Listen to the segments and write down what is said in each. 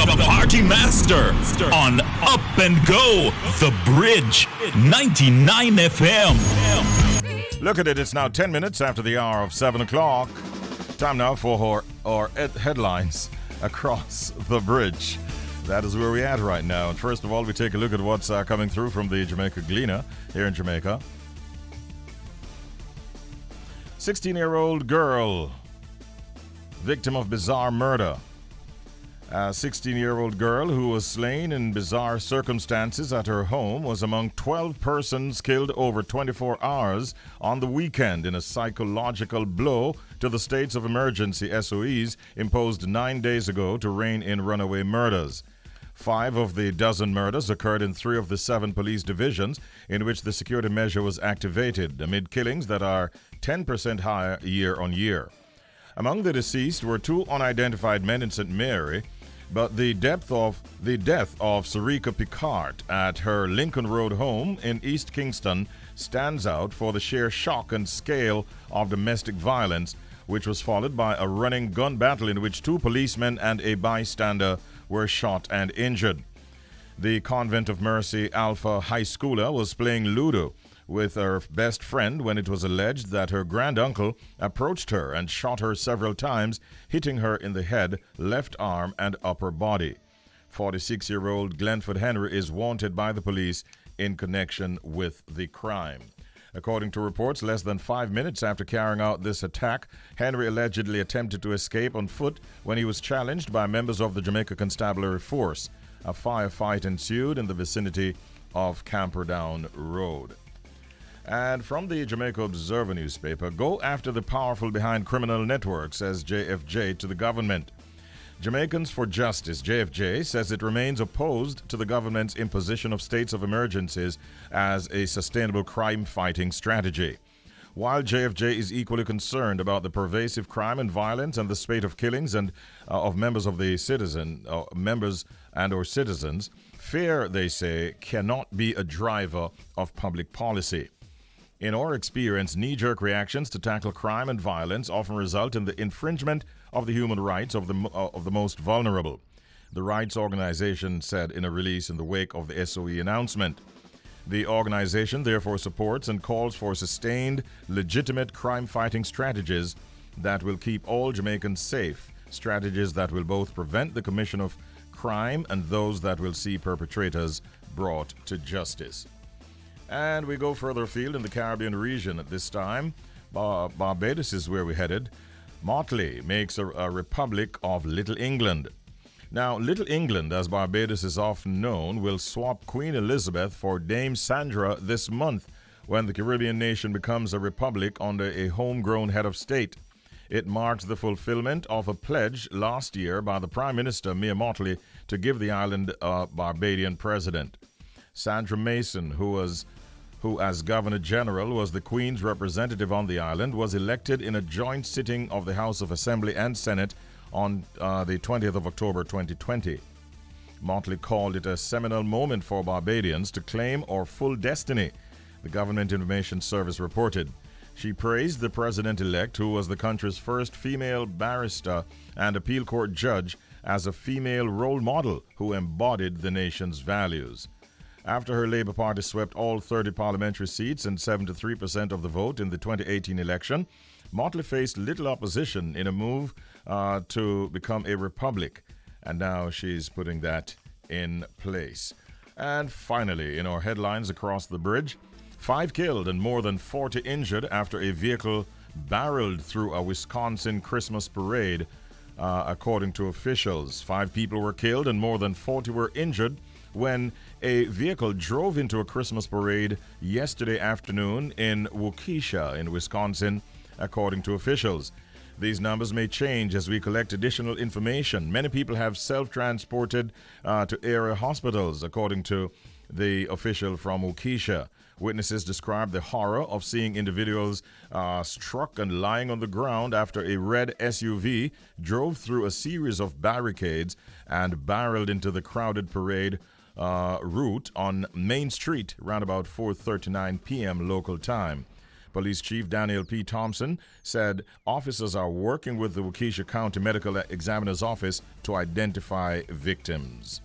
the party master on Up and Go, The Bridge, 99 FM. Look at it, it's now 10 minutes after the hour of 7 o'clock. Time now for our headlines across the bridge. That is where we're at right now. And first of all, we take a look at what's coming through from the Jamaica Gleaner here in Jamaica. 16-year-old girl, victim of bizarre murder. A 16-year-old girl who was slain in bizarre circumstances at her home was among 12 persons killed over 24 hours on the weekend in a psychological blow to the states of emergency SOEs imposed 9 days ago to rein in runaway murders. 5 of the dozen murders occurred in 3 of the 7 police divisions in which the security measure was activated, amid killings that are 10% higher year on year. Among the deceased were 2 unidentified men in St. Mary, but the death of Sarika Picard at her Lincoln Road home in East Kingston stands out for the sheer shock and scale of domestic violence, which was followed by a running gun battle in which 2 policemen and a bystander were shot and injured. The Convent of Mercy Alpha High Schooler was playing Ludo with her best friend when it was alleged that her granduncle approached her and shot her several times, hitting her in the head, left arm, and upper body. 46-year-old Glenford Henry is wanted by the police in connection with the crime. According to reports, less than 5 minutes after carrying out this attack, Henry allegedly attempted to escape on foot when he was challenged by members of the Jamaica Constabulary Force. A firefight ensued in the vicinity of Camperdown Road. And from the Jamaica Observer newspaper, go after the powerful behind criminal networks, says JFJ to the government. Jamaicans for Justice, JFJ, says it remains opposed to the government's imposition of states of emergencies as a sustainable crime-fighting strategy. While JFJ is equally concerned about the pervasive crime and violence and the spate of killings and of members and or citizens, fear, they say, cannot be a driver of public policy. In our experience, knee-jerk reactions to tackle crime and violence often result in the infringement of the human rights of the most vulnerable, the rights organization said in a release in the wake of the SOE announcement. The organization therefore supports and calls for sustained, legitimate crime-fighting strategies that will keep all Jamaicans safe, strategies that will both prevent the commission of crime and those that will see perpetrators brought to justice. And we go further afield in the Caribbean region at this time. Barbados is where we're headed. Motley makes a republic of Little England. Now, Little England, as Barbados is often known, will swap Queen Elizabeth for Dame Sandra this month when the Caribbean nation becomes a republic under a homegrown head of state. It marks the fulfillment of a pledge last year by the Prime Minister, Mia Mottley, to give the island a Barbadian president. Sandra Mason, who as Governor General was the Queen's representative on the island, was elected in a joint sitting of the House of Assembly and Senate on the 20th of October 2020. Motley called it a seminal moment for Barbadians to claim our full destiny, the Government Information Service reported. She praised the president-elect, who was the country's first female barrister and appeal court judge, as a female role model who embodied the nation's values. After her Labour Party swept all 30 parliamentary seats and 73% of the vote in the 2018 election, Motley faced little opposition in a move to become a republic, and now she's putting that in place. And finally, in our headlines across the bridge, 5 killed and more than 40 injured after a vehicle barreled through a Wisconsin Christmas parade, according to officials. 5 people were killed and more than 40 were injured when a vehicle drove into a Christmas parade yesterday afternoon in Waukesha in Wisconsin, according to officials. These numbers may change as we collect additional information. Many people have self-transported to area hospitals, according to the official from Waukesha. Witnesses described the horror of seeing individuals struck and lying on the ground after a red SUV drove through a series of barricades and barreled into the crowded parade route on Main Street around about 4:39 p.m. local time. Police Chief Daniel P. Thompson said officers are working with the Waukesha County Medical Examiner's Office to identify victims.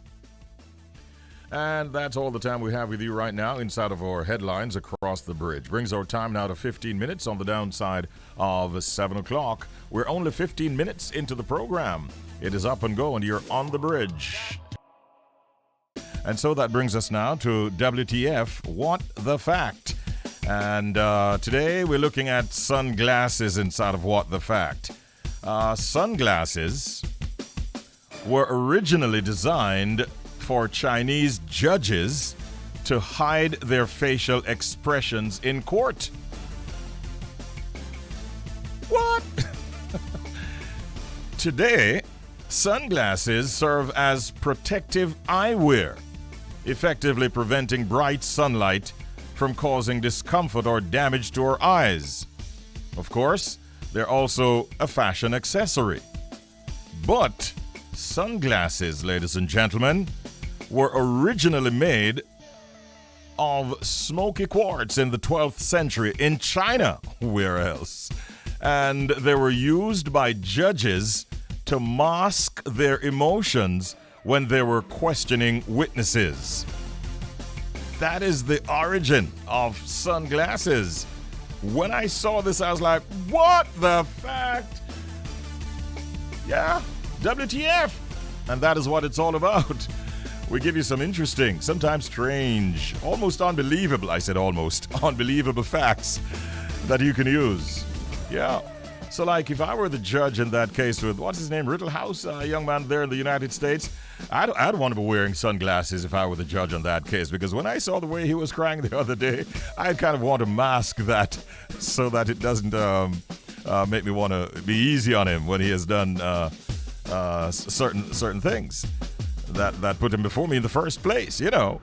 And that's all the time we have with you right now inside of our headlines across the bridge. Brings our time now to 15 minutes on the downside of 7 o'clock. We're only 15 minutes into the program. It is up and go, and you're on the bridge. And so that brings us now to WTF, What the Fact? And today we're looking at sunglasses inside of What the Fact. Sunglasses were originally designed for Chinese judges to hide their facial expressions in court. What? Today, sunglasses serve as protective eyewear, effectively preventing bright sunlight from causing discomfort or damage to our eyes. Of course, they're also a fashion accessory. But sunglasses, ladies and gentlemen, were originally made of smoky quartz in the 12th century in China. Where else? And they were used by judges to mask their emotions when they were questioning witnesses. That is the origin of sunglasses. When I saw this, I was like, what the fact? Yeah, WTF. And that is what it's all about. We give you some interesting, sometimes strange, almost unbelievable, I said almost, unbelievable facts that you can use. Yeah. So like if I were the judge in that case with, what's his name, Rittelhouse, a young man there in the United States, I'd want to be wearing sunglasses if I were the judge on that case, because when I saw the way he was crying the other day, I'd kind of want to mask that so that it doesn't make me want to be easy on him when he has done certain things that put him before me in the first place, you know.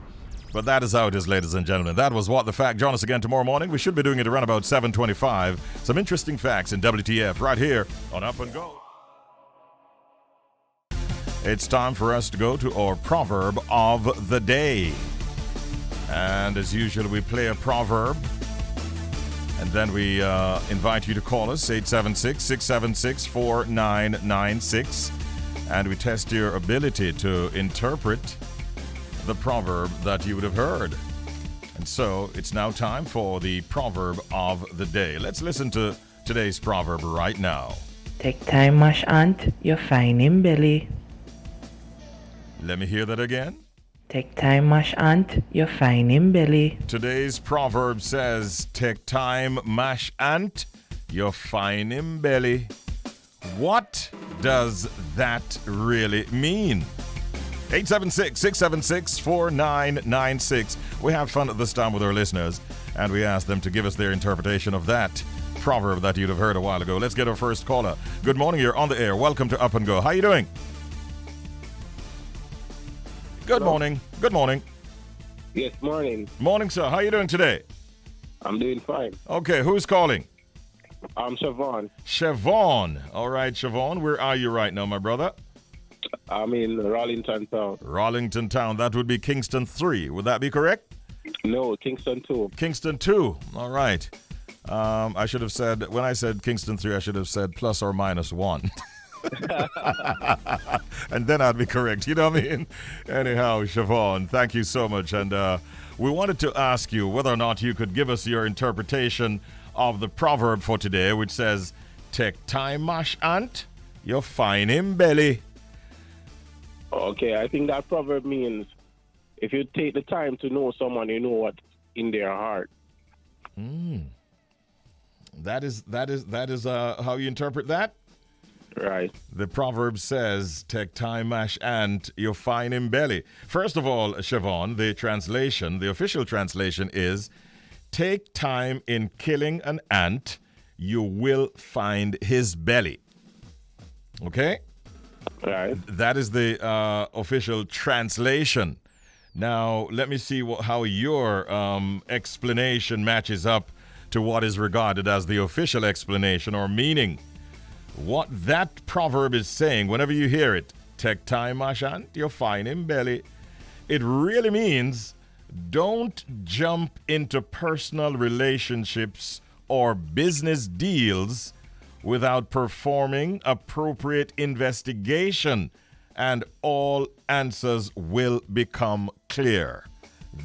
But that is how it is, ladies and gentlemen. That was What the Fact. Join us again tomorrow morning. We should be doing it around about 7:25. Some interesting facts in WTF right here on Up and Go. It's time for us to go to our proverb of the day. And as usual, we play a proverb. And then we invite you to call us, 876-676-4996. And we test your ability to interpret the proverb that you would have heard. And so it's now time for the proverb of the day. Let's listen to today's proverb right now. Take time, mash ant, you're fine in belly. Let me hear that again. Take time, mash ant, you're fine in belly. Today's proverb says, take time, mash ant, you're fine in belly. What does that really mean? 876-676-4996. We have fun at this time with our listeners, and we ask them to give us their interpretation of that proverb that you'd have heard a while ago. Let's get our first caller. Good morning, you're on the air. Welcome to Up and Go. How you doing? Good morning. Good morning. Yes, morning. Morning, sir. How you doing today? I'm doing fine. Okay, who's calling? I'm Siobhan. Siobhan. All right, Siobhan, where are you right now, my brother? I'm in Rollington Town. Rollington Town. That would be Kingston 3. Would that be correct? No, Kingston 2. Kingston 2. All right. I should have said, when I said Kingston 3, I should have said plus or minus 1. And then I'd be correct. You know what I mean? Anyhow, Siobhan, thank you so much. And we wanted to ask you whether or not you could give us your interpretation of the proverb for today, which says, take time, mash ant, you're fine in belly. Okay, I think that proverb means if you take the time to know someone, you know what's in their heart. That is how you interpret that? Right. The proverb says, take time, mash ant, you're fine in belly. First of all, Siobhan, the official translation is, take time in killing an ant, you will find his belly. Okay? Right. That is the official translation. Now, let me see how your explanation matches up to what is regarded as the official explanation or meaning. What that proverb is saying, whenever you hear it, take time, mash ant, you're fine in belly, it really means don't jump into personal relationships or business deals without performing appropriate investigation, and all answers will become clear.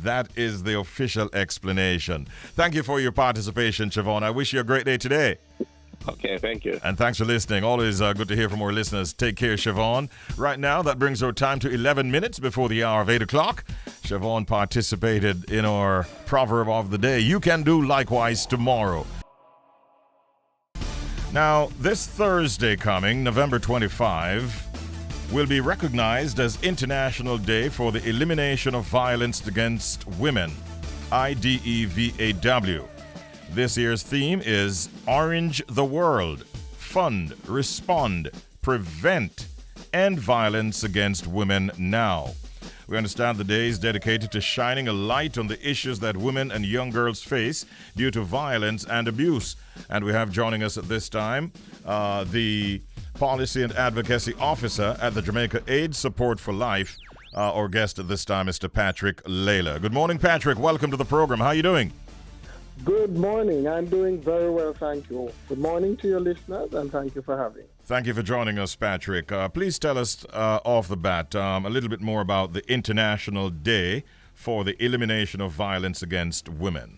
That is the official explanation. Thank you for your participation, Siobhan. I wish you a great day today. Okay, thank you. And thanks for listening. Always good to hear from our listeners. Take care, Siobhan. Right now, that brings our time to 11 minutes before the hour of 8 o'clock. Siobhan participated in our proverb of the day. You can do likewise tomorrow. Now, this Thursday coming, November 25, will be recognized as International Day for the Elimination of Violence Against Women, IDEVAW. This year's theme is Orange the World, Fund, Respond, Prevent, End Violence Against Women Now. We understand the day is dedicated to shining a light on the issues that women and young girls face due to violence and abuse. And we have joining us at this time the Policy and Advocacy Officer at the Jamaica Aids Support for Life. Our guest at this time, Mr. Patrick Lalor. Good morning, Patrick. Welcome to the program. How are you doing? Good morning. I'm doing very well, thank you. Good morning to your listeners, and thank you for having me. Thank you for joining us, Patrick. Please tell us off the bat a little bit more about the International Day for the Elimination of Violence Against Women.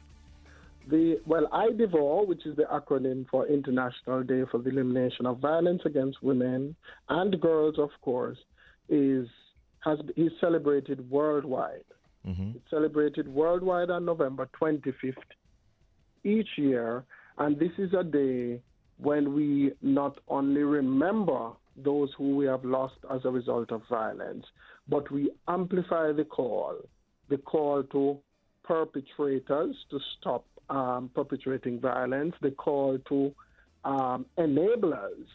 IDEVAW, which is the acronym for International Day for the Elimination of Violence Against Women and Girls, of course, is celebrated worldwide. Mm-hmm. It's celebrated worldwide on November 25th each year, and this is a day when we not only remember those who we have lost as a result of violence, but we amplify the call to perpetrators to stop perpetrating violence, the call to enablers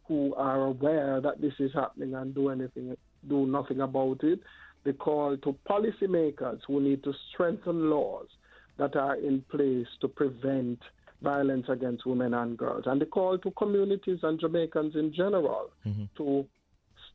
who are aware that this is happening and do nothing about it, the call to policymakers who need to strengthen laws that are in place to prevent violence against women and girls, and the call to communities and Jamaicans in general to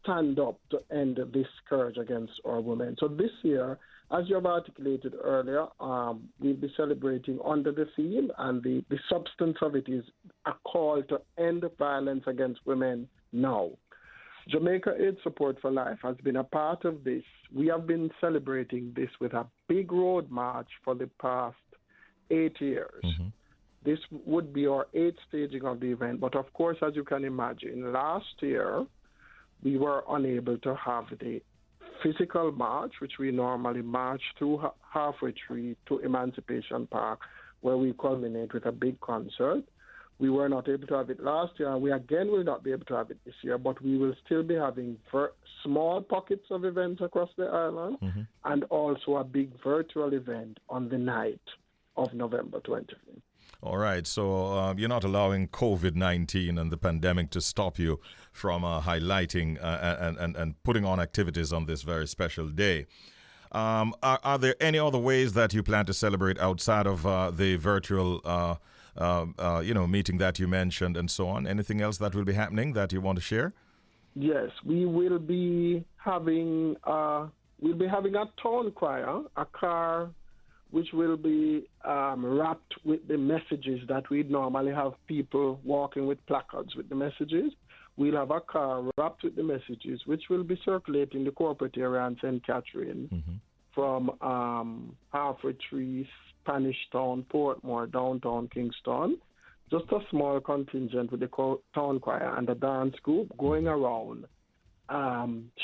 stand up to end this scourge against our women. So this year, as you have articulated earlier, we'll be celebrating under the theme, and the substance of it is a call to end violence against women now. Jamaica Aids Support for Life has been a part of this. We have been celebrating this with a big road march for the past 8 years. Mm-hmm. This would be our 8th staging of the event. But of course, as you can imagine, last year we were unable to have the physical march, which we normally march through halfway tree to Emancipation Park, where we culminate with a big concert. We were not able to have it last year, and we again will not be able to have it this year, but we will still be having small pockets of events across the island, and also a big virtual event on the night of November 25th. All right, so you're not allowing COVID-19 and the pandemic to stop you from highlighting and putting on activities on this very special day. Are there any other ways that you plan to celebrate outside of the virtual meeting that you mentioned and so on? Anything else that will be happening that you want to share? Yes, we will be having a town choir, a car which will be wrapped with the messages that we'd normally have people walking with placards with the messages. We'll have a car wrapped with the messages, which will be circulating the corporate area in St. Catherine from Halfway Tree, Spanish Town, Portmore, downtown Kingston. Just a small contingent with the town choir and the dance group going around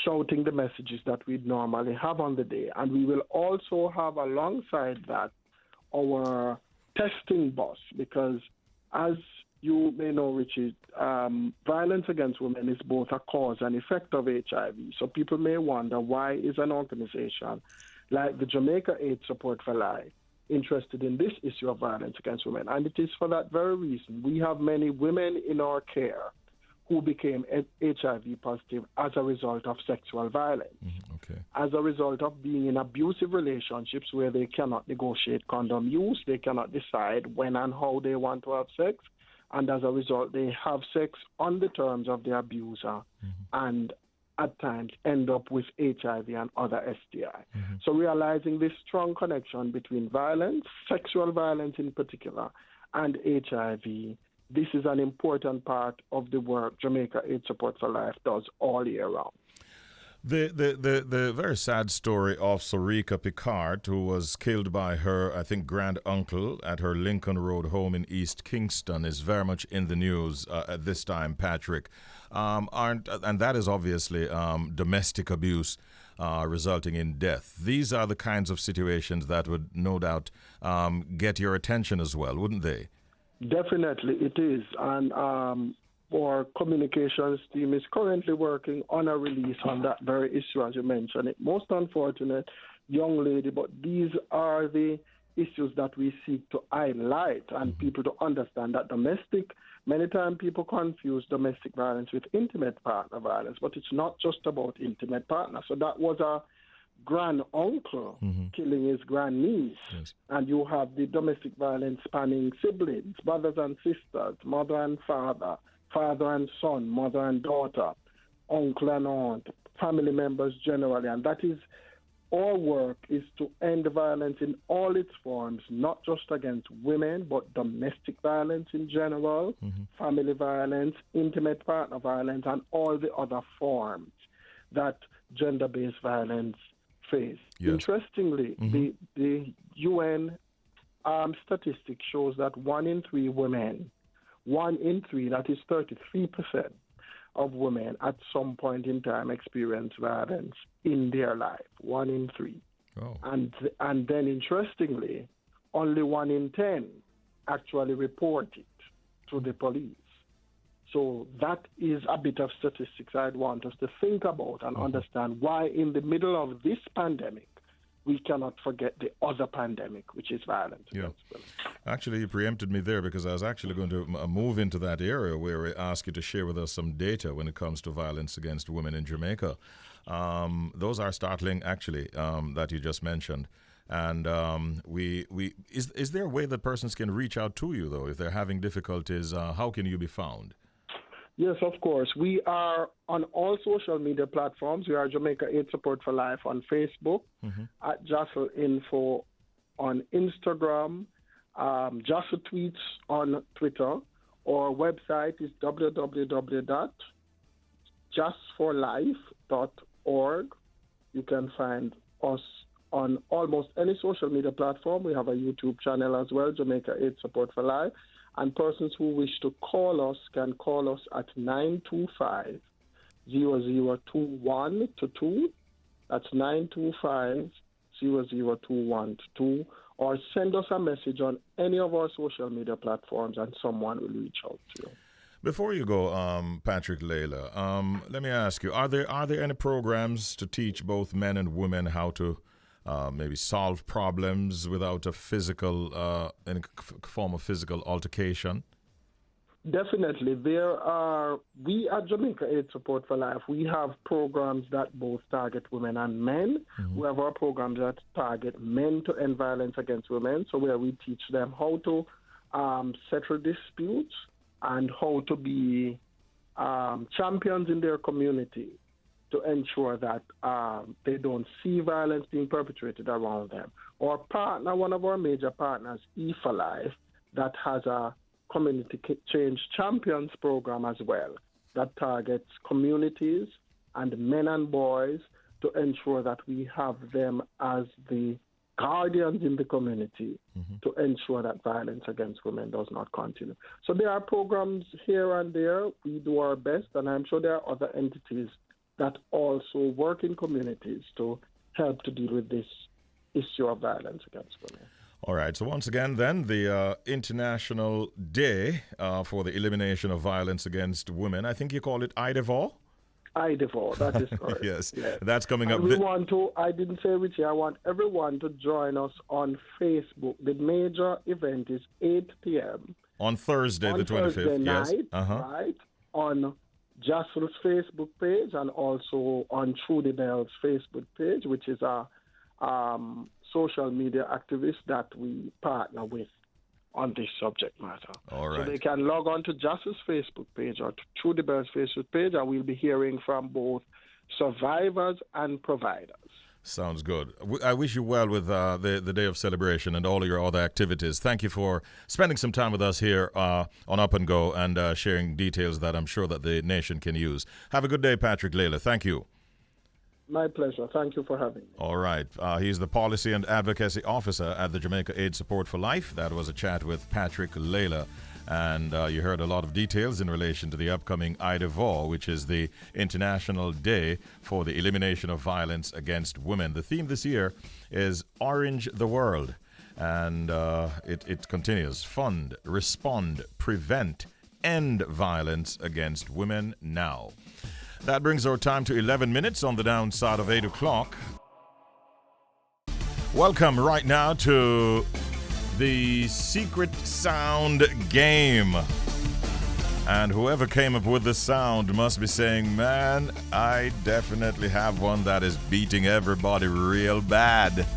shouting the messages that we'd normally have on the day. And we will also have alongside that our testing bus, because as you may know, Richie, violence against women is both a cause and effect of HIV. So people may wonder, why is an organization like the Jamaica Aids Support for Life interested in this issue of violence against women? And it is for that very reason. We have many women in our care who became HIV positive as a result of sexual violence, as a result of being in abusive relationships where they cannot negotiate condom use, they cannot decide when and how they want to have sex, and as a result they have sex on the terms of the abuser and at times end up with HIV and other STI. So realizing this strong connection between violence, sexual violence in particular, and HIV. This is an important part of the work Jamaica Aids Support for Life does all year round. The very sad story of Sarika Picard, who was killed by her, I think, grand uncle at her Lincoln Road home in East Kingston, is very much in the news at this time, Patrick. And that is obviously domestic abuse resulting in death. These are the kinds of situations that would no doubt get your attention as well, wouldn't they? Definitely, it is. And our communications team is currently working on a release on that very issue, as you mentioned. It most unfortunate young lady, but these are the issues that we seek to highlight and people to understand that many times people confuse domestic violence with intimate partner violence, but it's not just about intimate partner. So that was a grand uncle killing his grandniece, and you have the domestic violence spanning siblings, brothers and sisters, mother and father, father and son, mother and daughter, uncle and aunt, family members generally. And that is, our work is to end violence in all its forms, not just against women, but domestic violence in general, family violence, intimate partner violence, and all the other forms that gender-based violence face. Yes. Interestingly, the UN statistic shows that 1 in 3 women, 1 in 3, that is 33% of women at some point in time experience violence in their life. 1 in 3. Oh. And then interestingly, only 1 in 10 actually report it to the police. So that is a bit of statistics I'd want us to think about and understand why in the middle of this pandemic, we cannot forget the other pandemic, which is violence against women. Actually, you preempted me there because I was actually going to move into that area where we ask you to share with us some data when it comes to violence against women in Jamaica. Those are startling, actually, that you just mentioned. And is there a way that persons can reach out to you, though, if they're having difficulties? How can you be found? Yes, of course. We are on all social media platforms. We are Jamaica Aids Support for Life on Facebook, at Jassel Info on Instagram, Jassel Tweets on Twitter. Our website is www.justforlife.org. You can find us on almost any social media platform. We have a YouTube channel as well, Jamaica Aids Support for Life. And persons who wish to call us can call us at 925-002122. That's 925-002122. Or send us a message on any of our social media platforms and someone will reach out to you. Before you go, Patrick Lalor, let me ask you, are there any programs to teach both men and women how to maybe solve problems without a physical, any form of physical altercation? Definitely. We at Jamaica Aids Support for Life, we have programs that both target women and men. We have our programs that target men to end violence against women, so where we teach them how to settle disputes and how to be champions in their community, to ensure that they don't see violence being perpetrated around them. Our partner, one of our major partners, E4 Life, that has a community change champions program as well, that targets communities and men and boys to ensure that we have them as the guardians in the community to ensure that violence against women does not continue. So there are programs here and there. We do our best, and I'm sure there are other entities that also work in communities to help to deal with this issue of violence against women. All right. So once again, then, the International Day for the Elimination of Violence Against Women. I think you call it IDEVAW? IDEVAW, that is correct. Yes, that's coming up. I didn't say Richie, I want everyone to join us on Facebook. The major event is 8 p.m. On Thursday, the 25th. Thursday night, yes. Right, on Jassel's Facebook page and also on Trudy Bell's Facebook page, which is a social media activist that we partner with on this subject matter. All right. So they can log on to Jassel's Facebook page or to Trudy Bell's Facebook page, and we'll be hearing from both survivors and providers. Sounds good. I wish you well with the day of celebration and all of your other activities. Thank you for spending some time with us here on Up and Go and sharing details that I'm sure that the nation can use. Have a good day, Patrick Lalor. Thank you. My pleasure. Thank you for having me. All right. He's the Policy and Advocacy Officer at the Jamaica Aids Support for Life. That was a chat with Patrick Lalor. And you heard a lot of details in relation to the upcoming IDEVAW, which is the International Day for the Elimination of Violence Against Women. The theme this year is Orange the World. And it continues. Fund, respond, prevent, end violence against women now. That brings our time to 11 minutes on the downside of 8 o'clock. Welcome right now to the Secret Sound Game. And whoever came up with the sound must be saying, man, I definitely have one that is beating everybody real bad.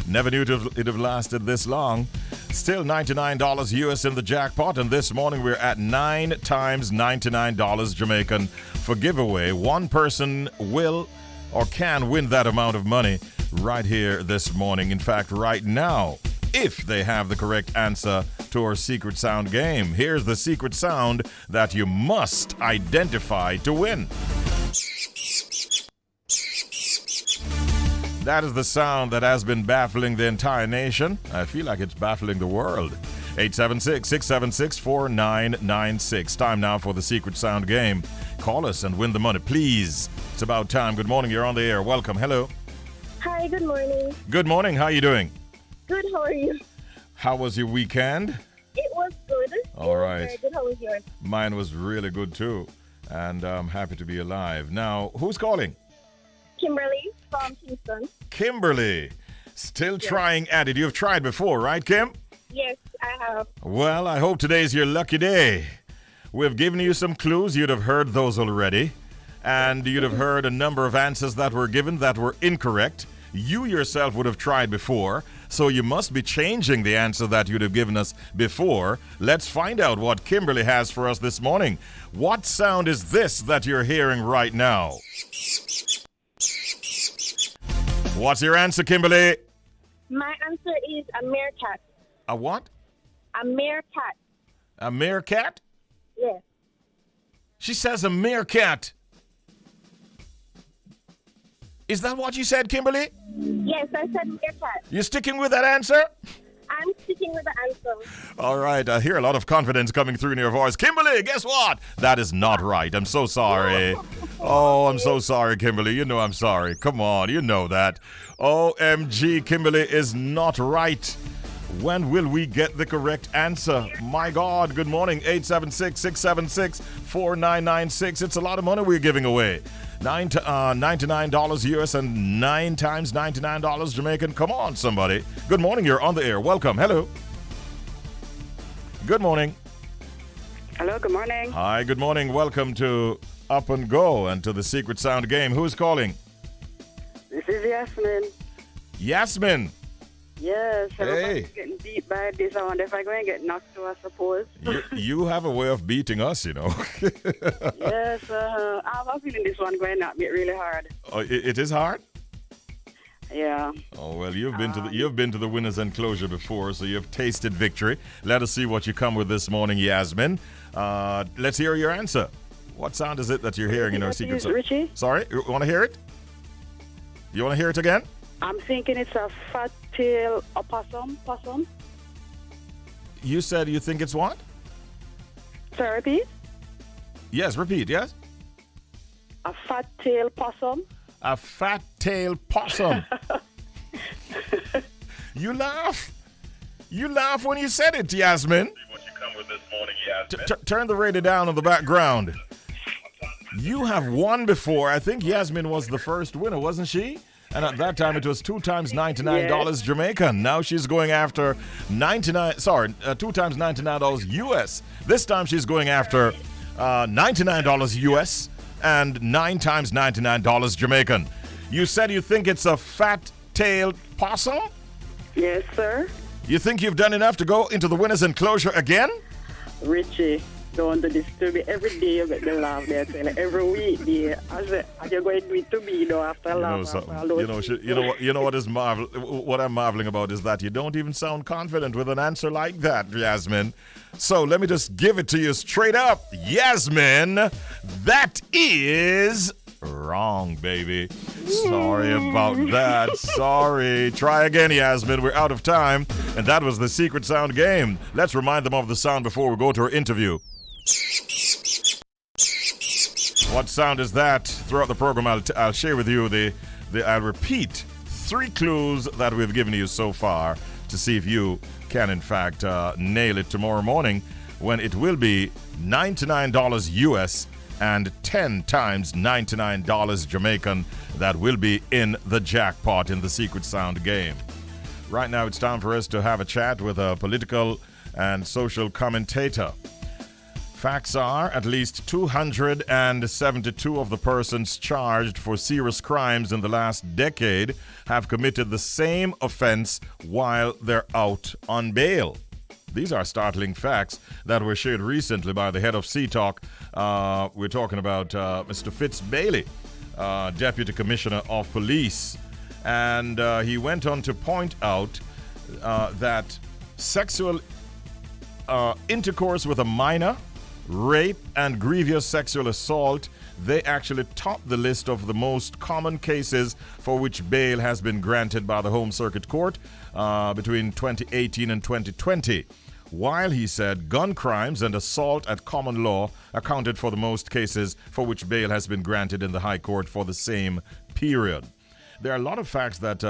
Never knew it'd have lasted this long. Still $99 US in the jackpot, and this morning we're at 9 times $99 Jamaican for giveaway. One person will or can win that amount of money right here this morning. In fact, right now, if they have the correct answer to our secret sound game. Here's the secret sound that you must identify to win. That is the sound that has been baffling the entire nation. I feel like it's baffling the world. 876-676-4996. Time now for the secret sound game. Call us and win the money, please. It's about time. Good morning. You're on the air. Welcome. Hello. Hi, good morning. Good morning. How are you doing? Good, how are you? How was your weekend? It was good. All right. Very good. How was yours? Mine was really good too. And I'm happy to be alive. Now, who's calling? Kimberly from Kingston. Kimberly. Still trying at it. You've tried before, right, Kim? Yes, I have. Well, I hope today's your lucky day. We've given you some clues. You'd have heard those already. And you'd have heard a number of answers that were given that were incorrect. You yourself would have tried before, so you must be changing the answer that you'd have given us before. Let's find out what Kimberly has for us this morning. What sound is this that you're hearing right now? What's your answer, Kimberly? My answer is a meerkat. A what? A meerkat. A meerkat? Yes. She says a meerkat. Is that what you said, Kimberly? Yes, I said meerkat. You sticking with that answer? I'm sticking with the answer. All right, I hear a lot of confidence coming through in your voice. Kimberly, guess what? That is not right. I'm so sorry. Oh, I'm so sorry, Kimberly. You know I'm sorry. Come on, you know that. OMG, Kimberly is not right. When will we get the correct answer? My God, good morning. 876-676-4996. It's a lot of money we're giving away. $99 US and 9 times $99 Jamaican. Come on, somebody. Good morning. You're on the air. Welcome. Hello. Good morning. Hello, good morning. Hi, good morning. Welcome to Up and Go and to the Secret Sound Game. Who's calling? This is Yasmin. Yasmin. Yes, everybody's Hey. getting beat by this. I wonder if I'm going to get knocked to, I suppose. You have a way of beating us, you know. Yes, I have a feeling this one going to knock me really hard. Oh, it is hard? Yeah. Oh, well, you've been to the winner's enclosure before, so you've tasted victory. Let us see what you come with this morning, Yasmin. Let's hear your answer. What sound is it that you're hearing in our secret sound? Richie? Sorry, you want to hear it? You want to hear it again? I'm thinking it's a fat tail opossum. Possum. You said you think it's what? Sorry, repeat? Yes, repeat, yes? A fat tail possum. A fat-tailed possum. You laugh. You laugh when you said it, Yasmin. What you come with this morning, Yasmin? Turn the radio down in the background. You have won before. I think Yasmin was the first winner, wasn't she? And at that time, it was 2 times $99 Jamaican. Now she's going after 2 times $99 US. This time she's going after $99 US and 9 times $99 Jamaican. You said you think it's a fat-tailed possum? Yes, sir. You think you've done enough to go into the winner's enclosure again? Richie, Don't do this to me. Every day you get the laugh there. So like every week, dear. I say, are you going to do it to me, though, after a laugh? You know what is what I'm marveling about is that you don't even sound confident with an answer like that, Yasmin. So let me just give it to you straight up. Yasmin, that is wrong, baby. Sorry about that. Sorry. Try again, Yasmin. We're out of time. And that was the Secret Sound game. Let's remind them of the sound before we go to our interview. What sound is that? Throughout the program, I'll share with you I'll repeat 3 clues that we've given you so far to see if you can, in fact, nail it tomorrow morning when it will be $99 US and 10 times $99 Jamaican that will be in the jackpot in the Secret Sound game. Right now, it's time for us to have a chat with a political and social commentator. Facts are at least 272 of the persons charged for serious crimes in the last decade have committed the same offense while they're out on bail. These are startling facts that were shared recently by the head of CTOC. We're talking about Mr. Fitz Bailey, Deputy Commissioner of Police. And he went on to point out that sexual intercourse with a minor, rape, and grievous sexual assault, they actually top the list of the most common cases for which bail has been granted by the Home Circuit Court between 2018 and 2020. While he said gun crimes and assault at common law accounted for the most cases for which bail has been granted in the High Court for the same period. There are a lot of facts that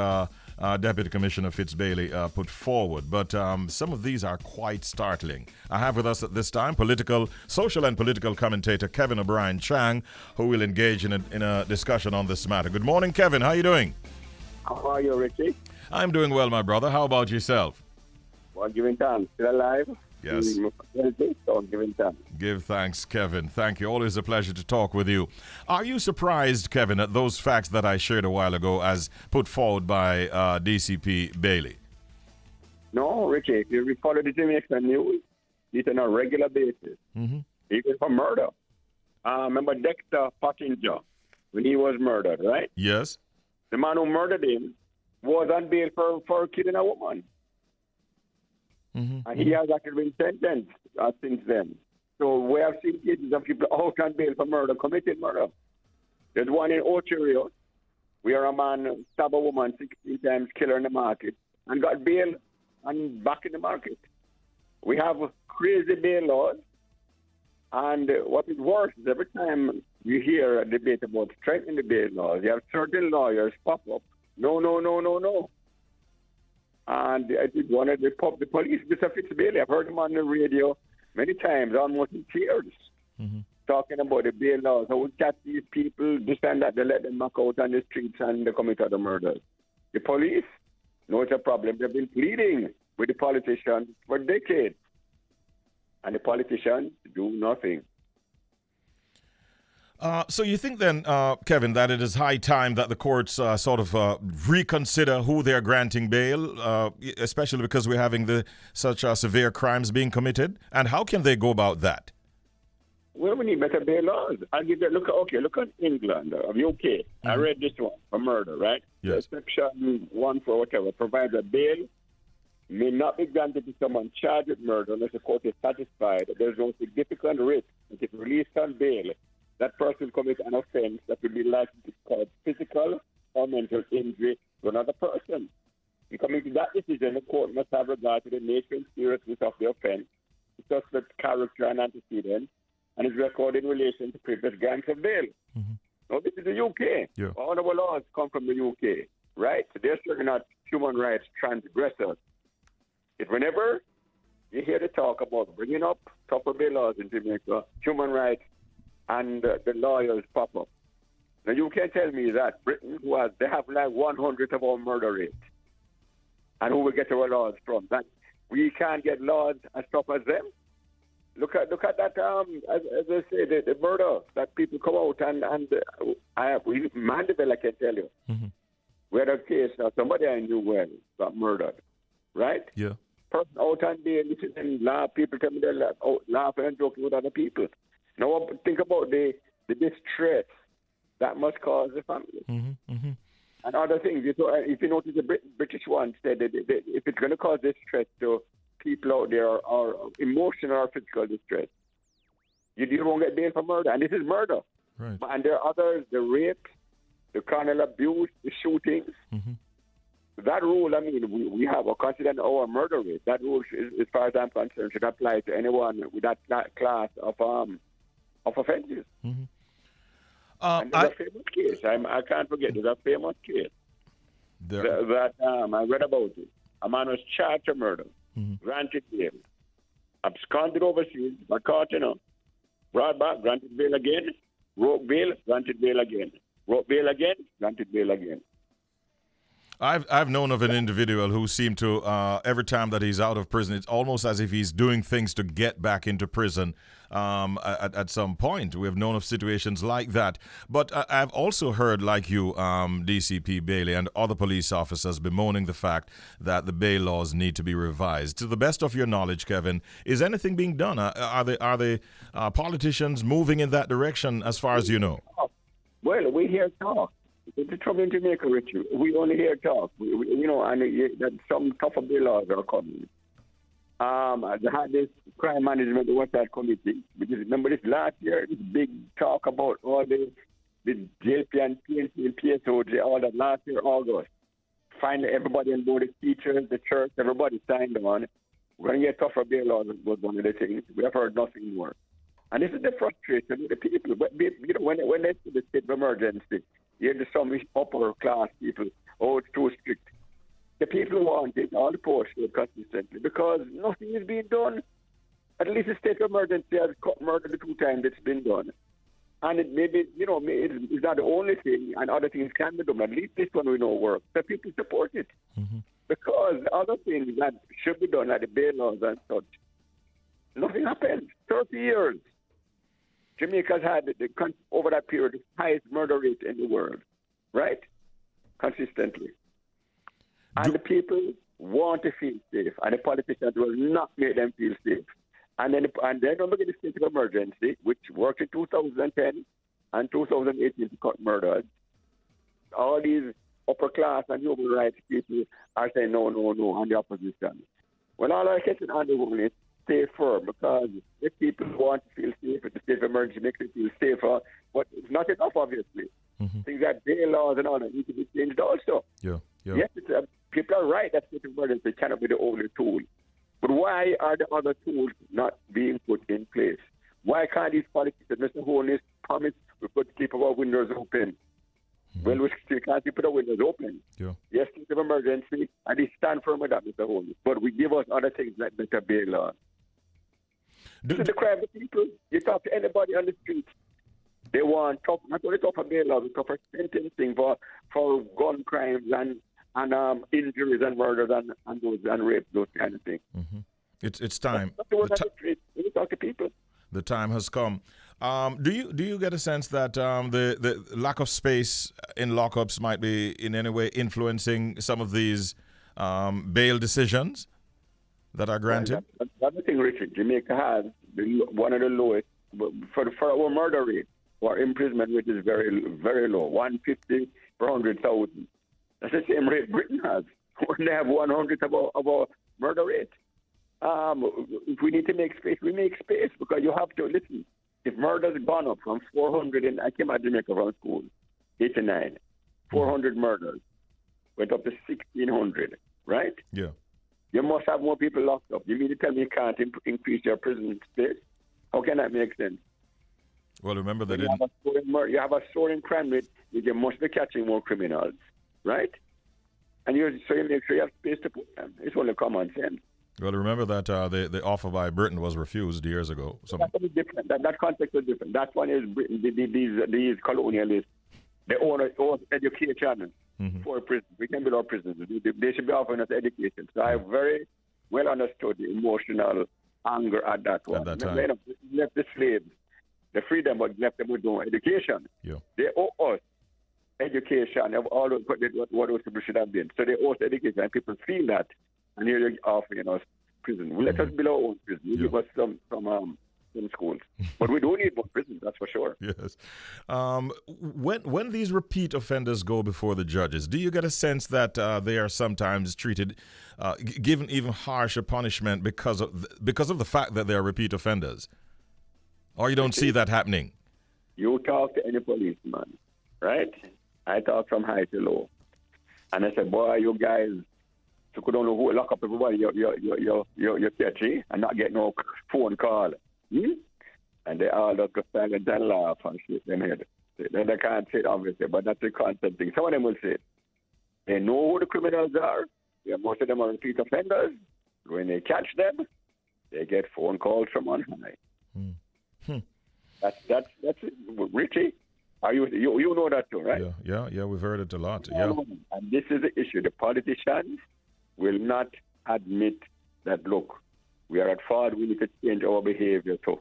Deputy Commissioner Fitz Bailey put forward, but some of these are quite startling. I have with us at this time social and political commentator Kevin Obrien Chang, who will engage in a discussion on this matter. Good morning, Kevin. How are you doing? How are you, Richie? I'm doing well, my brother. How about yourself? Well, giving thanks. Still alive? Yes. So giving thanks. Give thanks, Kevin. Thank you. Always a pleasure to talk with you. Are you surprised, Kevin, at those facts that I shared a while ago as put forward by DCP Bailey? No, Richie. If you follow the Jamaica news, it's on a regular basis. Mm-hmm. Even for murder. Remember Dexter Pottinger, when he was murdered, right? Yes. The man who murdered him was on bail for killing a woman. Mm-hmm. And he has actually been sentenced since then. So we have seen cases of people out on bail for murder, committed murder. There's one in Ocho where a man stabbed a woman 16 times, killed her in the market, and got bail and back in the market. We have crazy bail laws. And what is worse is every time you hear a debate about strengthening the bail laws, you have certain lawyers pop up. No. And I did one of the police, Mr. Fitz Bailey. I've heard him on the radio many times, almost in tears, talking about the bail laws. How we catch these people, this and that, they let them knock out on the streets and they commit other murders. The police know it's a problem. They've been pleading with the politicians for decades. And the politicians do nothing. So you think then, Kevin, that it is high time that the courts sort of reconsider who they're granting bail, especially because we're having such severe crimes being committed? And how can they go about that? Well, we need better bail laws. I'll give you look at England or UK. Mm-hmm. I read this one for murder, right? Yes. Section 1 for whatever provides a bail may not be granted to someone charged with murder unless the court is satisfied that there is no significant risk that if released on bail, that person commits an offense that will be likely to cause physical or mental injury to another person. In coming to that decision, the court must have regard to the nature and seriousness of the offense, the suspect's character and antecedents, and his record in relation to previous grants of bail. Mm-hmm. Now, this is the UK. Yeah. All our laws come from the UK, right? They're certainly not human rights transgressors. If whenever you hear the talk about bringing up tougher bail laws in Jamaica, human rights, and the lawyers pop up. Now, you can't tell me that Britain, they have like 100th of our murder rate. And who will get our laws from? That we can't get laws as tough as them? Look at that, as I say, the murder that people come out we Mandeville, I can tell you. Mm-hmm. We had a case, somebody I knew well got murdered, right? Yeah. person out on bail, and laugh. People tell me they're laughing and joking with other people. Now think about the distress that must cause the family. And other things. If you notice, the British one said that if it's going to cause distress to people out there, or emotional or physical distress, you won't get bail for murder. And this is murder. Right. And there are others, the rape, the carnal abuse, the shootings. That rule, I mean, we have a consider our murder rate. That rule, as far as I'm concerned, should apply to anyone with that class of offenses. And there's a famous case. I can't forget. There's a famous case that I read about it. A man was charged for murder, granted bail, absconded overseas, got caught, brought back, granted bail again, wrote bail, granted bail again, wrote bail again, granted bail again. I've known of an individual who seemed to, every time that he's out of prison, it's almost as if he's doing things to get back into prison at some point. We've known of situations like that. But I've also heard, like you, DCP Bailey, and other police officers bemoaning the fact that the bail laws need to be revised. To the best of your knowledge, Kevin, is anything being done? Are the politicians moving in that direction as far as you know? Well, we hear talk. It's the trouble in Jamaica, Richie. We only hear talk. And some tougher bail laws are coming. They had this crime management oversight committee, because remember this last year, this big talk about all the JP and PNC and PSOJ, all that last year, August. Finally, everybody on board, the teachers, the church, everybody signed on. We're going to get tougher bail laws was one of the things. We have heard nothing more. And this is the frustration with the people. But when they see the state of emergency, you hear some upper class people, it's too strict. The people want it, all the poor consistently, because nothing is being done. At least the state of emergency has cut murder the 2 times it's been done. And it maybe, it's not the only thing, and other things can be done. At least this one we know works. The people support it. Because other things that should be done, like the bail laws and such, nothing happened. 30 years. Jamaica's had, over that period, the highest murder rate in the world, right? Consistently. And the people want to feel safe, and the politicians will not make them feel safe. And then don't forget the state of emergency, which worked in 2010 and 2018 to cut murders. All these upper class and human rights people are saying no, on the opposition. Well, all I can say on the woman is stay firm, because if people want to feel safe, the state of emergency makes them feel safer, but it's not enough, obviously. Things like bail laws and all that need to be changed also. Yeah. Yes, people are right that state of emergency cannot be the only tool. But why are the other tools not being put in place? Why can't these politicians, Mr. Holness, promise we could keep our windows open? Well, we still can't keep our windows open. Yes, state of emergency, and they stand firm with that, Mr. Holness. But we give us other things like better bail laws. This is the crime of the people. You talk to anybody on the street, they want not only tougher bail laws, but tougher sentencing for gun crimes and injuries and murders and rape, those kind of things. It's time. You talk to people. The time has come. Do you get a sense that the lack of space in lockups might be in any way influencing some of these bail decisions that are granted? That's the thing, Richard. Jamaica has one of the lowest for our murder rate. Our imprisonment rate is very, very low, 150 per 100,000. That's the same rate Britain has. When they have 100 of our murder rate. If we need to make space, we make space, because you have to listen. If murder's gone up from 400, I came out of Jamaica from school, 89, 400 murders, went up to 1,600, right? Yeah. You must have more people locked up. You mean to tell me you can't increase your prison space? How can that make sense? Well, remember that you have a soaring crime rate, you must be catching more criminals, right? And you make sure you have space to put them. It's only common sense. Well, remember that the offer by Britain was refused years ago. That's different. That context is different. That one is Britain. These colonialists, they own education for prison. We can build our prisons. They should be offering us education. So I very well understood the emotional anger at that one. At that time. They left the slaves, the freedom, but left them with no education. Yeah. They owe us education of all what those people should have been. So they owe us education, and people feel that. And here they're offering us prison. Let us build our own prison. You give us some schools. But we do need more prisons, that's for sure. Yes. When these repeat offenders go before the judges, do you get a sense that they are sometimes treated, given even harsher punishment because of the fact that they are repeat offenders? Or you don't see that happening? You talk to any policeman, right? I talk from high to low. And I said, boy, you guys, you could only lock up everybody, you're catchy and not get no phone call. And they all look silent and laugh and shake their head. They can't say it obviously, but that's the constant thing. Some of them will say it. They know who the criminals are. Yeah, most of them are repeat offenders. When they catch them, they get phone calls from on high. That's it. Richie, you know that too, right? Yeah, we've heard it a lot. Yeah. And this is the issue. The politicians will not admit that, look, we are at fault, we need to change our behavior too.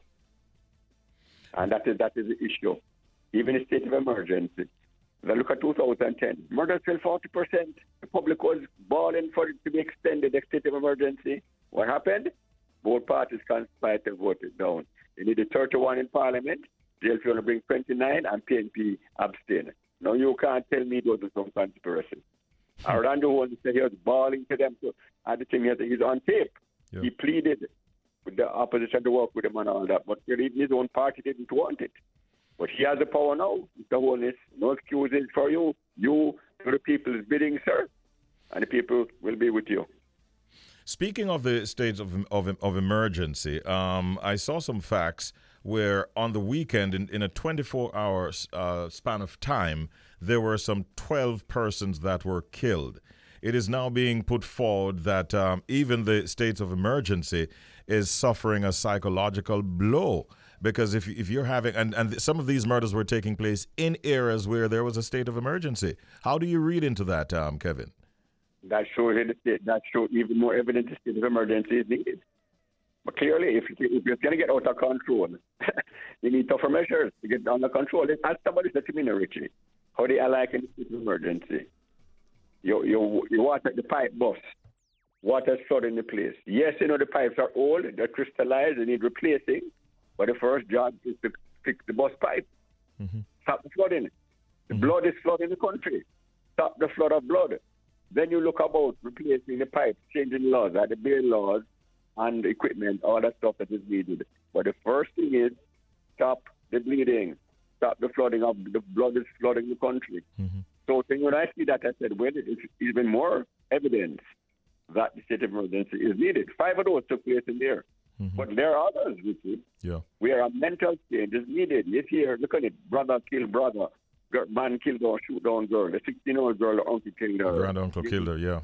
And that is the issue. Even in state of emergency. Now look at 2010. Murder fell 40%. The public was bawling for it to be extended, the state of emergency. What happened? Both parties conspired to vote it down. They needed 31 in Parliament. JLP want to bring 29 and PNP abstain. Now you can't tell me those are some conspiracy. Orlando wants to say he was bawling to them. And the thing is, he's on tape. Yeah. He pleaded with the opposition to work with him and all that, but his own party didn't want it. But he has the power now. The Holiness, no excuses for you. You do the people's bidding, sir, and the people will be with you. Speaking of the state of emergency, I saw some facts where on the weekend, in a 24-hour span of time, there were some 12 persons that were killed. It is now being put forward that even the state of emergency is suffering a psychological blow, because if you're having, and some of these murders were taking place in areas where there was a state of emergency. How do you read into that, Kevin? That shows even more evidence the state of emergency is needed. But clearly, if you're going to get out of control, you need tougher measures to get under control. As somebody said to me, Richie, how they are like in the state of emergency. You water the pipe bust. Water's flooding in the place. Yes, the pipes are old, they're crystallized, they need replacing. But the first job is to fix the bust pipe. Stop the flooding. The blood is flooding the country. Stop the flood of blood. Then you look about replacing the pipes, changing laws, like the bail laws and equipment, all that stuff that is needed. But the first thing is stop the bleeding, stop the flooding of the blood is flooding the country. So when I see that, I said, well, it's even more evidence that the state of emergency is needed. 5 of those took place in there. But there are others, Richard, where a mental change is needed. Yes, here, look at it. Brother killed brother. Man killed or shoot down girl. The 16-year-old girl, her uncle killed her. Granduncle killed her, yeah.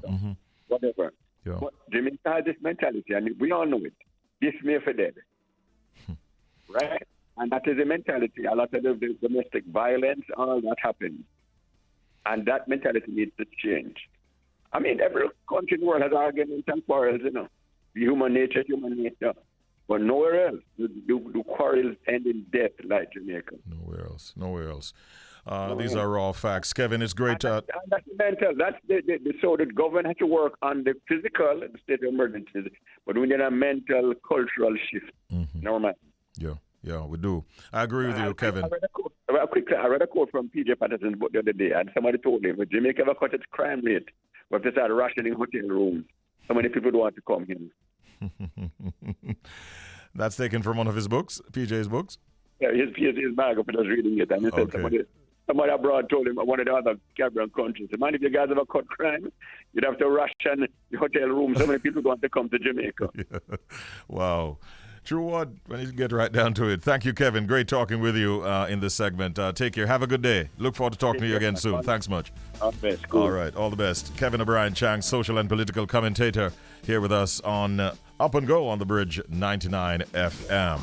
Whatever. Yeah. But Jamaica has this mentality, and we all know it. Dismay for dead. Right? And that is a mentality. A lot of the domestic violence, all that happens. And that mentality needs to change. I mean, every country in the world has arguments and quarrels, Human nature. But nowhere else do quarrels end in death like Jamaica. Nowhere else. These are all facts. Kevin, it's great. That's mental. That's so the government has to work on the physical state of emergencies, but we need a mental, cultural shift. Normal. Yeah, we do. I agree with you, Kevin. I read a quote from P.J. Patterson's book the other day, and somebody told him, if Jamaica ever cut its crime rate, we have to start rationing hotel rooms. So many people don't want to come here. That's taken from one of his books, PJ's books? Yeah, his biography was reading it, and he said somebody abroad told him, one of the other Caribbean countries, man, if you guys ever cut crime, you'd have to ration the hotel rooms. So many people don't want to come to Jamaica. Yeah. Wow. True what, when you get right down to it. Thank you, Kevin. Great talking with you in this segment. Take care. Have a good day. Look forward to talking to you again soon. Thanks much. Cool. All right. All the best. Kevin Obrien Chang, social and political commentator, here with us on Up and Go on the Bridge 99 FM.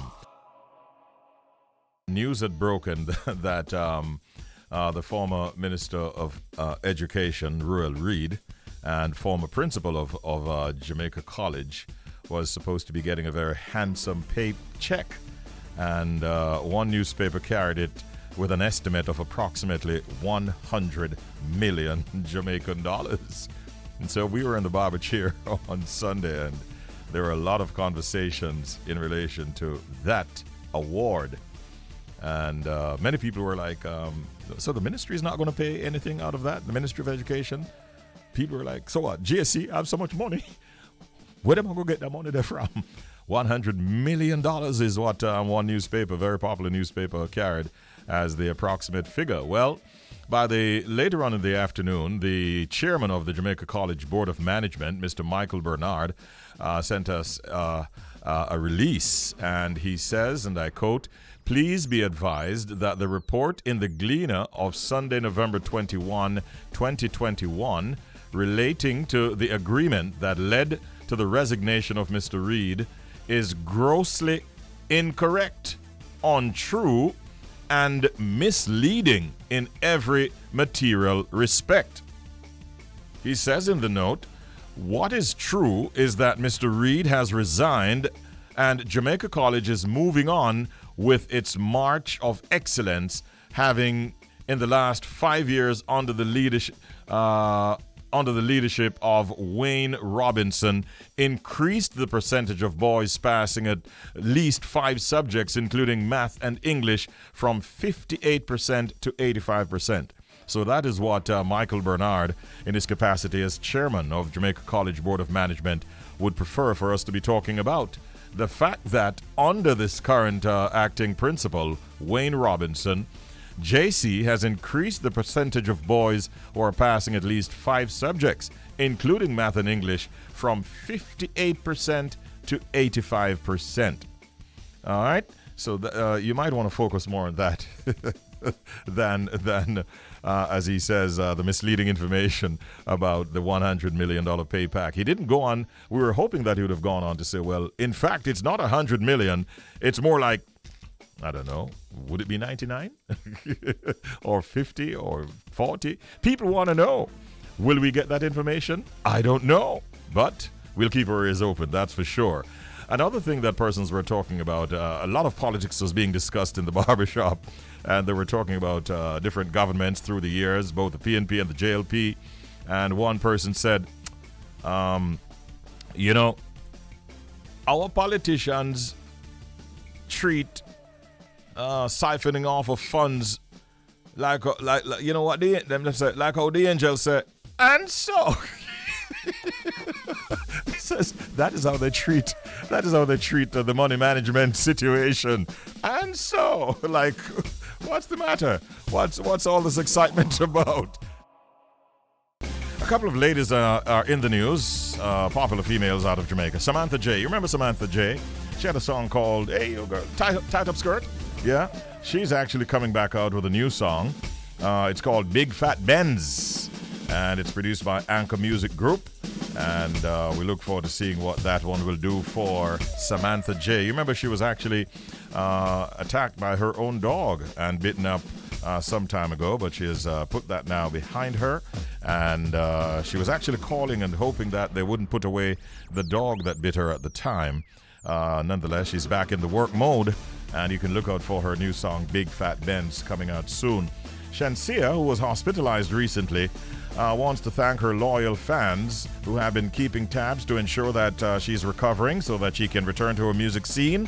News had broken that the former Minister of Education, Ruel Reid, and former principal of Jamaica College was supposed to be getting a very handsome pay check, and one newspaper carried it with an estimate of approximately 100 million Jamaican dollars. And so we were in the barber chair on Sunday, and there were a lot of conversations in relation to that award. And many people were like, so the ministry is not going to pay anything out of that? The Ministry of Education? People were like, so what? GSC have so much money. Where am I going to get that money there from? $100 million is what one newspaper, very popular newspaper, carried as the approximate figure. Well, by the later on in the afternoon, the chairman of the Jamaica College Board of Management, Mr. Michael Bernard, sent us a release, and he says, and I quote, "Please be advised that the report in the Gleaner of Sunday, November 21, 2021, relating to the agreement that led to the resignation of Mr. Reid is grossly incorrect, untrue, and misleading in every material respect." He says in the note, "What is true is that Mr. Reid has resigned and Jamaica College is moving on with its march of excellence, having in the last 5 years under the leadership of Wayne Robinson increased the percentage of boys passing at least 5 subjects, including math and English, from 58% to 85%. So that is what Michael Bernard, in his capacity as chairman of Jamaica College Board of Management, would prefer for us to be talking about. The fact that under this current acting principal, Wayne Robinson, JC has increased the percentage of boys who are passing at least 5 subjects, including math and English, from 58% to 85%. All right? So you might want to focus more on that than as he says, the misleading information about the $100 million pay pack. He didn't go on. We were hoping that he would have gone on to say, well, in fact, it's not $100 million. It's more like, I don't know, would it be 99 or 50 or 40? People want to know. Will we get that information? I don't know, but we'll keep our ears open, that's for sure. Another thing that persons were talking about, a lot of politics was being discussed in the barbershop, and they were talking about different governments through the years, both the PNP and the JLP, and one person said, you know, our politicians treat siphoning off of funds like you know what them say, like how the angels say, and so he says that is how they treat the money management situation. And so, like, what's the matter? What's all this excitement about? A couple of ladies are in the news, popular females out of Jamaica. Samantha J. You remember Samantha J? She had a song called Hey Yo Girl, Tight Up Skirt. Yeah, she's actually coming back out with a new song. It's called Big Fat Benz, and it's produced by Anchor Music Group. And we look forward to seeing what that one will do for Samantha J. You remember she was actually attacked by her own dog and bitten up some time ago, but she has put that now behind her. And she was actually calling and hoping that they wouldn't put away the dog that bit her at the time. Nonetheless, she's back in the work mode, and you can look out for her new song, Big Fat Benz, coming out soon. Shansia, who was hospitalized recently, wants to thank her loyal fans who have been keeping tabs to ensure that she's recovering so that she can return to her music scene.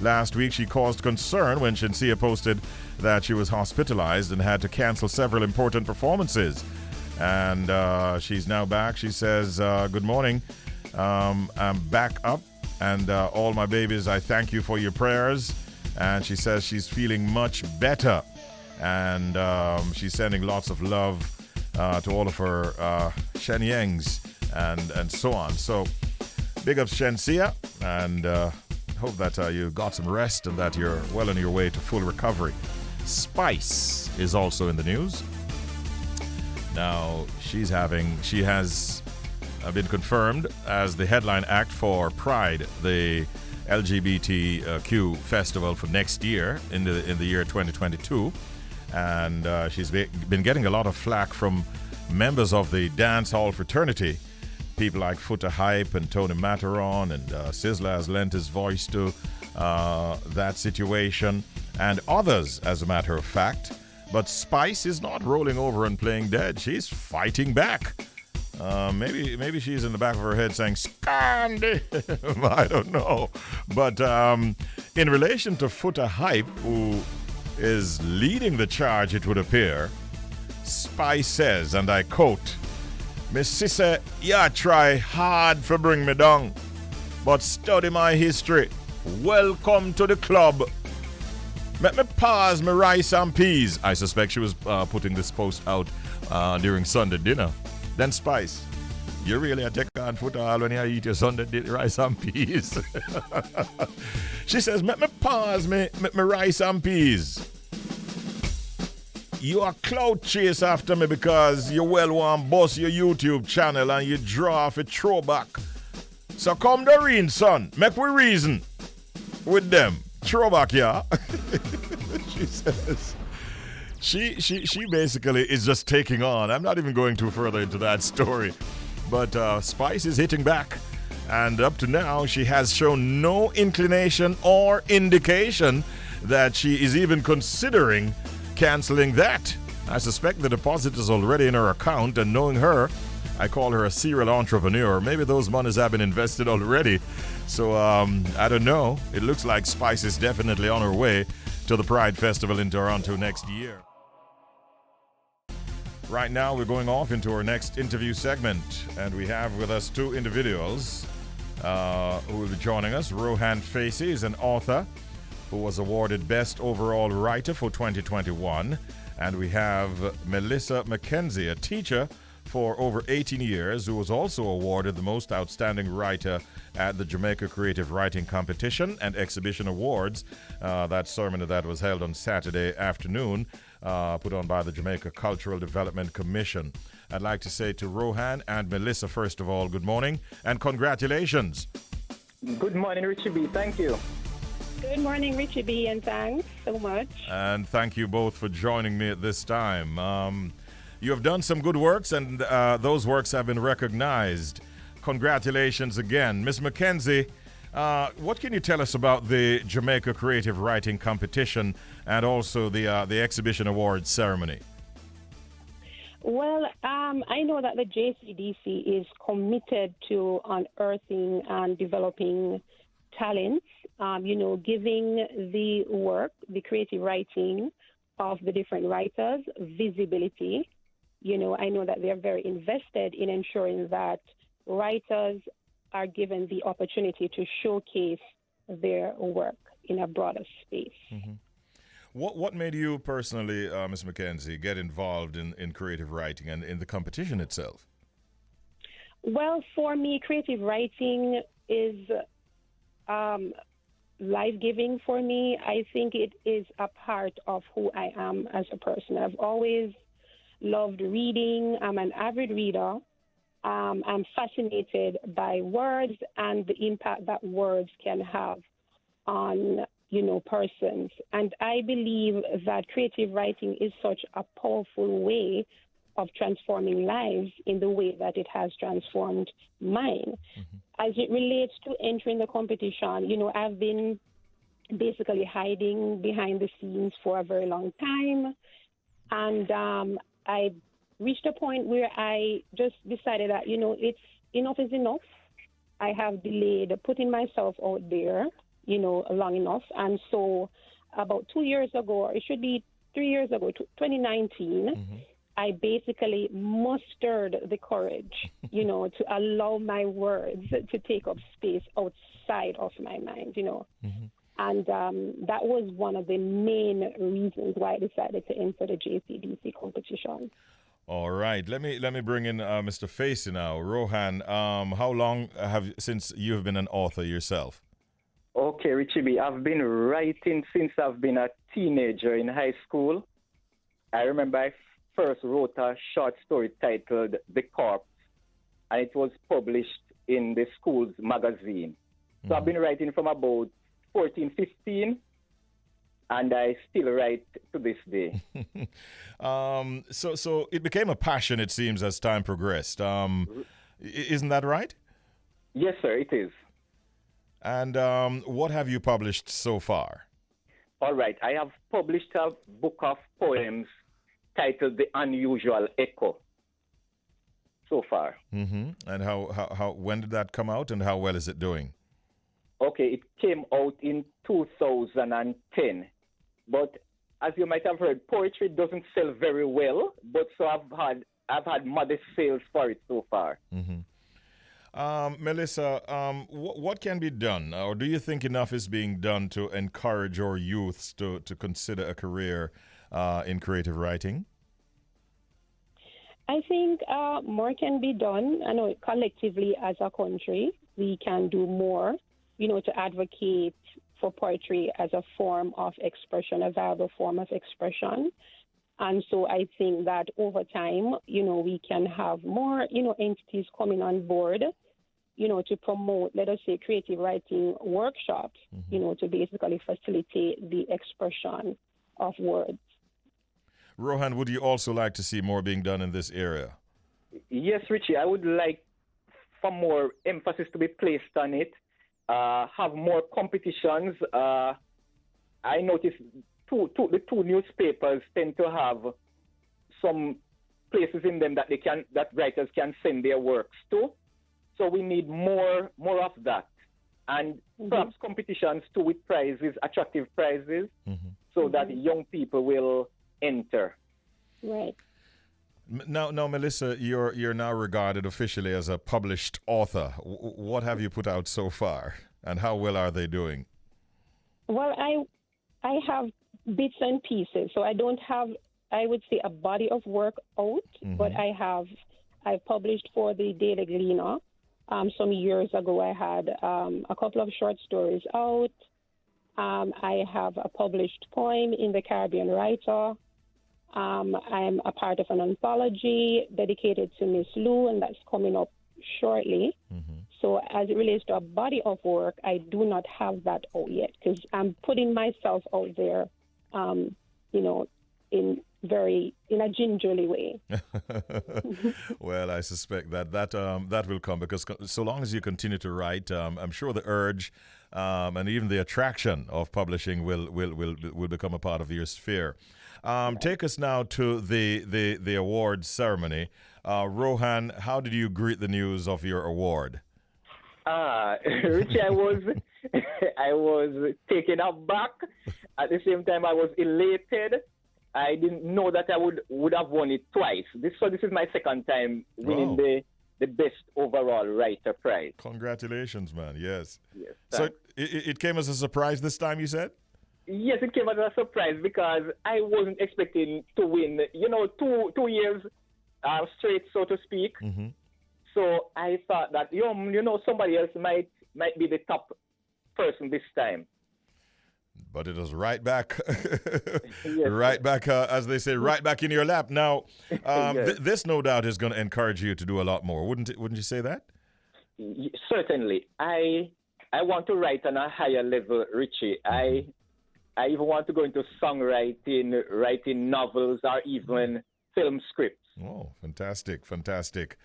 Last week, she caused concern when Shansia posted that she was hospitalized and had to cancel several important performances. And she's now back. She says, good morning. I'm back up. And all my babies, I thank you for your prayers. And she says she's feeling much better. And she's sending lots of love to all of her Shenyangs and so on. So big up Shensia, and hope that you got some rest and that you're well on your way to full recovery. Spice is also in the news. Now she has been confirmed as the headline act for Pride, the LGBTQ festival for next year in the year 2022. And she's been getting a lot of flack from members of the dance hall fraternity. People like Foota Hype and Tony Mataron, and Sizzla has lent his voice to that situation, and others, as a matter of fact. But Spice is not rolling over and playing dead. She's fighting back. Maybe she's in the back of her head saying Scandi. I don't know. But in relation to Foota Hype, who is leading the charge, it would appear, Spice says, and I quote, "Miss Sisse, ya try hard for bring me down, but study my history. Welcome to the club. Let me pause my rice and peas." I suspect she was putting this post out during Sunday dinner. Then Spice, you really a take on football when you eat your Sunday rice and peas. She says, "Let me pause me rice and peas. You are clout chase after me because you well want boss your YouTube channel and you draw off a throwback. So come Doreen, son, make we reason with them. Throwback, yeah." She says, she basically is just taking on. I'm not even going too further into that story. But Spice is hitting back. And up to now, she has shown no inclination or indication that she is even considering canceling that. I suspect the deposit is already in her account, and knowing her, I call her a serial entrepreneur. Maybe those monies have been invested already. So, I don't know. It looks like Spice is definitely on her way to the Pride Festival in Toronto next year. Right now, we're going off into our next interview segment, and we have with us two individuals who will be joining us. Rohan Facey is an author who was awarded Best Overall Writer for 2021. And we have Mellisa McKenzie, a teacher for over 18 years, who was also awarded the Most Outstanding Writer at the Jamaica Creative Writing Competition and Exhibition Awards. That ceremony that was held on Saturday afternoon, put on by the Jamaica Cultural Development Commission. I'd like to say to Rohan and Mellisa, first of all, good morning and congratulations. Good morning, Richie B. Thank you. Good morning, Richie B, and thanks so much. And thank you both for joining me at this time. You have done some good works, and those works have been recognized. Congratulations again. Miss McKenzie, what can you tell us about the Jamaica Creative Writing Competition and also the Exhibition Awards ceremony? Well, I know that the JCDC is committed to unearthing and developing talents, giving the work, the creative writing of the different writers visibility. I know that they're very invested in ensuring that writers are given the opportunity to showcase their work in a broader space. Mm-hmm. What made you personally, Ms. McKenzie, get involved in creative writing and in the competition itself? Well, for me, creative writing is life-giving for me. I think it is a part of who I am as a person. I've always loved reading. I'm an avid reader. I'm fascinated by words and the impact that words can have on, persons. And I believe that creative writing is such a powerful way of transforming lives in the way that it has transformed mine. Mm-hmm. As it relates to entering the competition, I've been basically hiding behind the scenes for a very long time. And I reached a point where I just decided that, it's enough is enough. I have delayed putting myself out there, long enough. And so about 2 years ago, or it should be 3 years ago, 2019, mm-hmm. I basically mustered the courage, to allow my words to take up space outside of my mind, Mm-hmm. And that was one of the main reasons why I decided to enter the JCDC competition. All right. Let me bring in Mr. Facey now. Rohan, how long since you've been an author yourself? Okay, Richie B. I've been writing since I've been a teenager in high school. I remember I first wrote a short story titled The Corpse, and it was published in the school's magazine. So mm-hmm. I've been writing from about 14, 15, and I still write to this day. So it became a passion, it seems, as time progressed. Isn't that right? Yes, sir, it is. And what have you published so far? All right, I have published a book of poems titled The Unusual Echo. so far. Mm-hmm. And how when did that come out, and how well is it doing? Okay, it came out in 2010, but as you might have heard, poetry doesn't sell very well, but so I've had modest sales for it so far. Mm-hmm. Mellisa, what can be done, or do you think enough is being done to encourage our youths to consider a career in creative writing? I think more can be done. I know collectively as a country, we can do more, to advocate for poetry as a form of expression, a viable form of expression. And so I think that over time, we can have more, entities coming on board, to promote, let us say, creative writing workshops, to basically facilitate the expression of words. Rohan, would you also like to see more being done in this area? Yes, Richie, I would like for more emphasis to be placed on it, have more competitions. I noticed the two newspapers tend to have some places in them that writers can send their works to. So we need more of that. And perhaps competitions too with prizes, attractive prizes, so that young people will enter. Right. Now, Mellisa, you're now regarded officially as a published author. What have you put out so far, and how well are they doing? Well, I have bits and pieces, so I don't have, I would say, a body of work out, but I published for the Daily Gleaner. Some years ago, I had a couple of short stories out. I have a published poem in the Caribbean Writer. I'm a part of an anthology dedicated to Miss Lou, and that's coming up shortly. So as it relates to a body of work, I do not have that out yet because I'm putting myself out there, in a gingerly way. Well, I suspect that will come, because so long as you continue to write, I'm sure the urge and even the attraction of publishing will become a part of your sphere. Take us now to the awards ceremony. Rohan, how did you greet the news of your award? Richie, I was taken aback. At the same time, I was elated. I didn't know that I would have won it twice. This is my second time winning the best overall writer prize. Congratulations, man. Yes. So it came as a surprise this time, you said? Yes, it came as a surprise because I wasn't expecting to win, 2 years straight, so to speak. So I thought that, somebody else might be the top person this time. But it was right back, Yes. right back, as they say, right back in your lap. Now, Yes. This no doubt is going to encourage you to do a lot more, wouldn't you say that? Certainly. I want to write on a higher level, Richie. I even want to go into songwriting, writing novels, or even film scripts. Oh, fantastic, fantastic.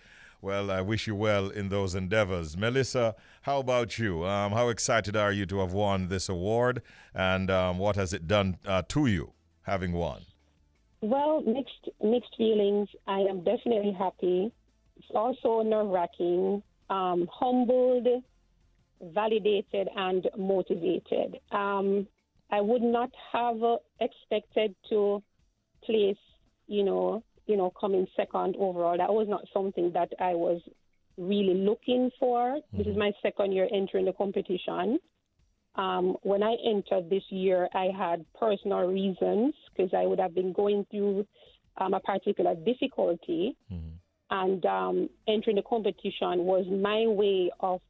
Well, I wish you well in those endeavors. Mellisa, how about you? How excited are you to have won this award, and what has it done to you, having won? Well, mixed feelings. I am definitely happy. It's also nerve-wracking, humbled, validated, and motivated. I would not have expected to place, coming second overall. That was not something that I was really looking for. This is my second year entering the competition. When I entered this year, I had personal reasons because I would have been going through a particular difficulty. And entering the competition was my way of,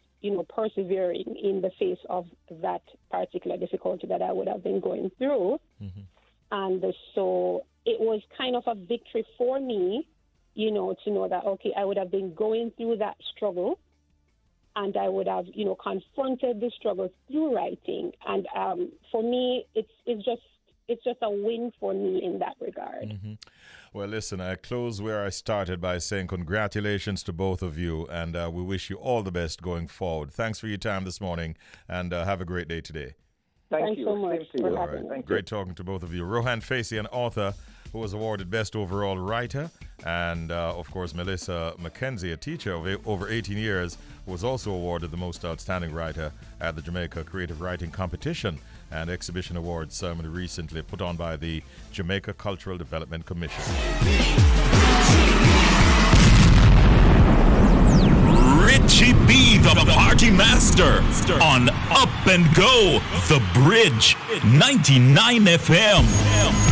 persevering in the face of that particular difficulty that I would have been going through. And so it was kind of a victory for me, to know that, okay, I would have been going through that struggle and I would have, confronted the struggle through writing. And for me, it's just a win for me in that regard. Well, listen, I close where I started by saying congratulations to both of you, and we wish you all the best going forward. Thanks for your time this morning, and have a great day today. Thanks so much for having me. Great talking to both of you. Rohan Facey, an author, who was awarded Best Overall Writer. And, of course, Mellisa McKenzie, a teacher of over 18 years, was also awarded the Most Outstanding Writer at the Jamaica Creative Writing Competition and Exhibition Awards ceremony recently put on by the Jamaica Cultural Development Commission. Richie B, the party master, on Up and Go, The Bridge, 99 FM.